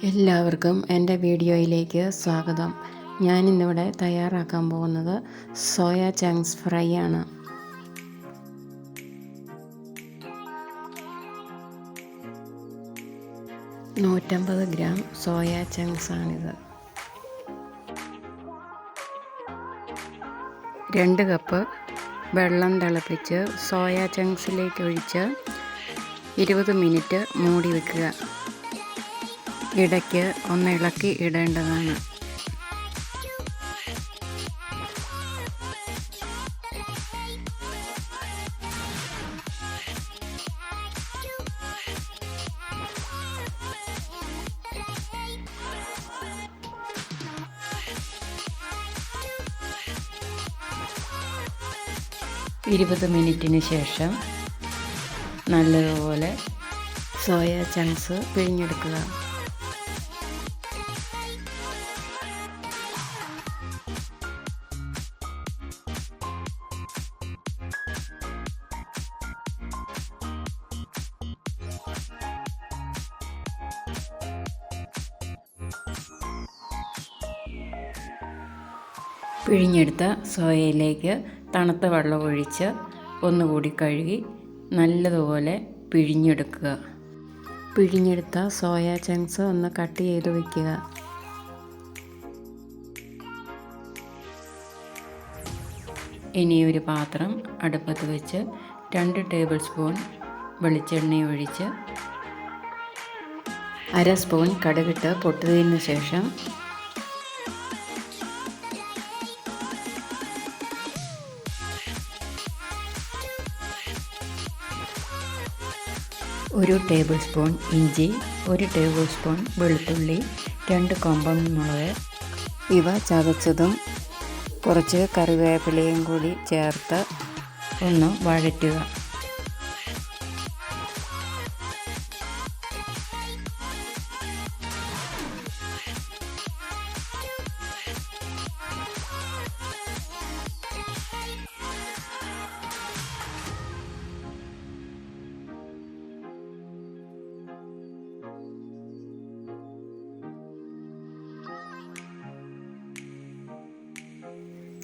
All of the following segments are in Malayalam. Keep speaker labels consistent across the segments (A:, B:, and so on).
A: എല്ലാവർക്കും എൻ്റെ വീഡിയോയിലേക്ക് സ്വാഗതം. ഞാനിന്നിവിടെ തയ്യാറാക്കാൻ പോകുന്നത് സോയ ചങ്ക്സ് ഫ്രൈ ആണ്. 150 ഗ്രാം സോയ ചങ്ക്സ് ആണിത്. 2 കപ്പ് വെള്ളം തിളപ്പിച്ച് സോയ ചങ്ക്സിലേക്ക് ഒഴിച്ച് 20 മിനിറ്റ് മൂടി വയ്ക്കുക. ഇടയ്ക്ക് ഒന്ന് ഇളക്കി ഇടേണ്ടതാണ്. ഇരുപത് മിനിറ്റിന് ശേഷം നല്ലതുപോലെ സോയ ചങ്ക്സ് പിഴിഞ്ഞെടുക്കുക. പിഴിഞ്ഞെടുത്ത സോയയിലേക്ക് തണുത്ത വെള്ളം ഒഴിച്ച് ഒന്നുകൂടി കഴുകി നല്ലതുപോലെ പിഴിഞ്ഞെടുക്കുക. പിഴിഞ്ഞെടുത്ത സോയ ചങ്ക്സ് ഒന്ന് കട്ട് ചെയ്ത് വയ്ക്കുക. ഇനി ഒരു പാത്രം അടുപ്പത്ത് വെച്ച് 2 ടേബിൾ സ്പൂൺ വെളിച്ചെണ്ണ ഒഴിച്ച് 1/2 സ്പൂൺ കടുകിട്ട് പൊട്ടിയതിന് ശേഷം 1 ടേബിൾ സ്പൂൺ ഇഞ്ചി, 1 ടേബിൾ സ്പൂൺ വെളുത്തുള്ളി, 2 കൊമ്പൻ മുളക് ഇവ ചതച്ചതും കുറച്ച് കറിവേപ്പിലയും കൂടി ചേർത്ത് ഒന്ന് വഴറ്റുക.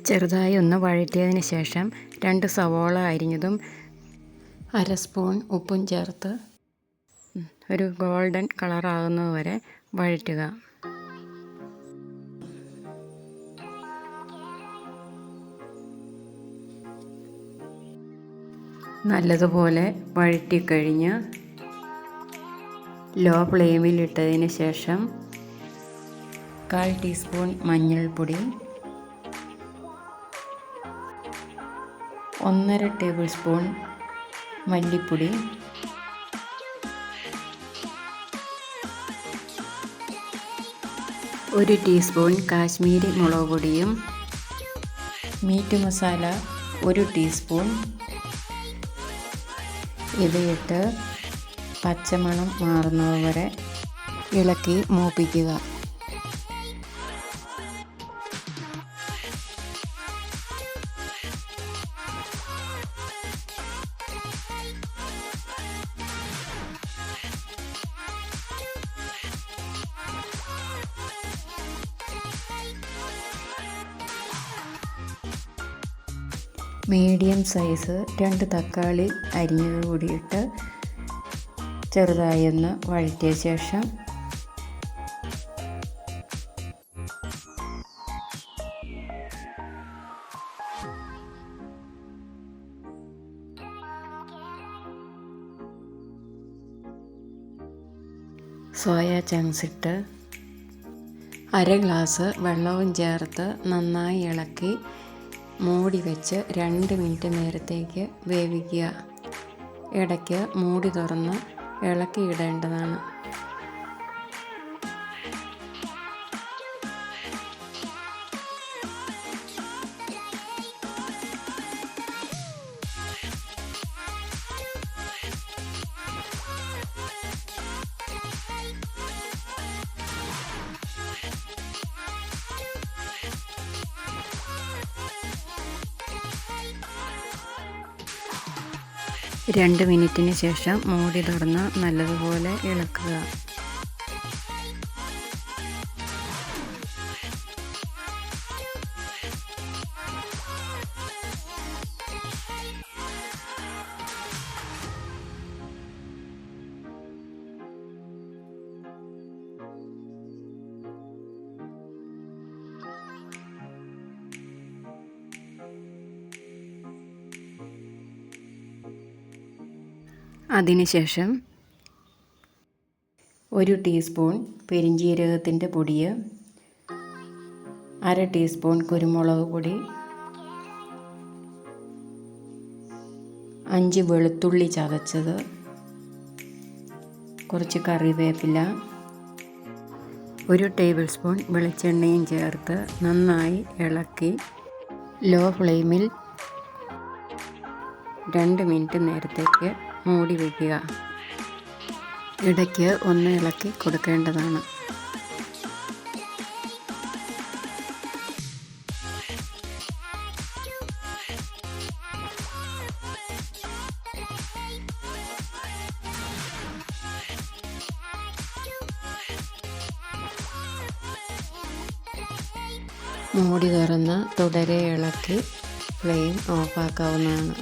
A: ചെറുതായി ഒന്ന് വഴറ്റിയതിന് ശേഷം 2 സവോള അരിഞ്ഞതും 1/2 സ്പൂൺ ഉപ്പും ചേർത്ത് ഒരു ഗോൾഡൻ കളറാകുന്നത് വരെ വഴറ്റുക. നല്ലതുപോലെ വഴറ്റിക്കഴിഞ്ഞ് ലോ ഫ്ലെയിമിൽ ഇട്ടതിന് ശേഷം 1/4 ടീസ്പൂൺ മഞ്ഞൾപ്പൊടി, 1/2 ടേബിൾ സ്പൂൺ മല്ലിപ്പൊടി, 1 ടീസ്പൂൺ കാശ്മീരി മുളക് പൊടിയും മീറ്റ് മസാല 1 ടീസ്പൂൺ ഇവയിട്ട് പച്ചമണം മാറുന്നത് വരെ ഇളക്കി മൂപ്പിക്കുക. മീഡിയം സൈസ് 2 തക്കാളി അരിഞ്ഞത് കൂടിയിട്ട് ചെറുതായി ഒന്ന് വഴറ്റിയ ശേഷം സോയ ചങ്ക്സ് ഇട്ട് 1/2 ഗ്ലാസ് വെള്ളവും ചേർത്ത് നന്നായി ഇളക്കി മൂടി വെച്ച് 2 മിനിറ്റ് നേരത്തേക്ക് വേവിക്കുക. ഇടയ്ക്ക് മൂടി തുറന്ന് ഇളക്കിയിടേണ്ടതാണ്. രണ്ട് മിനിറ്റിന് ശേഷം മൂടി തുറന്ന് നല്ലതുപോലെ ഇളക്കുക. അതിനുശേഷം 1 ടീസ്പൂൺ പെരിഞ്ജീരകത്തിൻ്റെ പൊടി, 1/2 ടീസ്പൂൺ കുരുമുളക് പൊടി, 5 വെളുത്തുള്ളി ചതച്ചത്, കുറച്ച് കറിവേപ്പില, 1 ടേബിൾ സ്പൂൺ വെളിച്ചെണ്ണയും ചേർത്ത് നന്നായി ഇളക്കി ലോ ഫ്ലെയിമിൽ 2 മിനിറ്റ് നേരത്തേക്ക് മൂടി വയ്ക്കുക. ഇടയ്ക്ക് ഒന്ന് ഇളക്കി കൊടുക്കേണ്ടതാണ്. മൂടി തുറന്ന് തുടരെ ഇളക്കി ഫ്ലെയിം ഓഫാക്കാവുന്നതാണ്.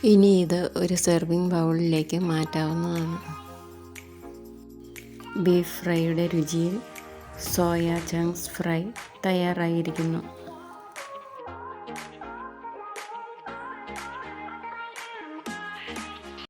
A: ഇനി ഇത് ഒരു സെർവിങ് ബൗളിലേക്ക് മാറ്റാവുന്നതാണ്. ബീഫ് ഫ്രൈയുടെ രുചിയിൽ സോയ ചങ്ക്സ് ഫ്രൈ തയ്യാറായിരിക്കുന്നു.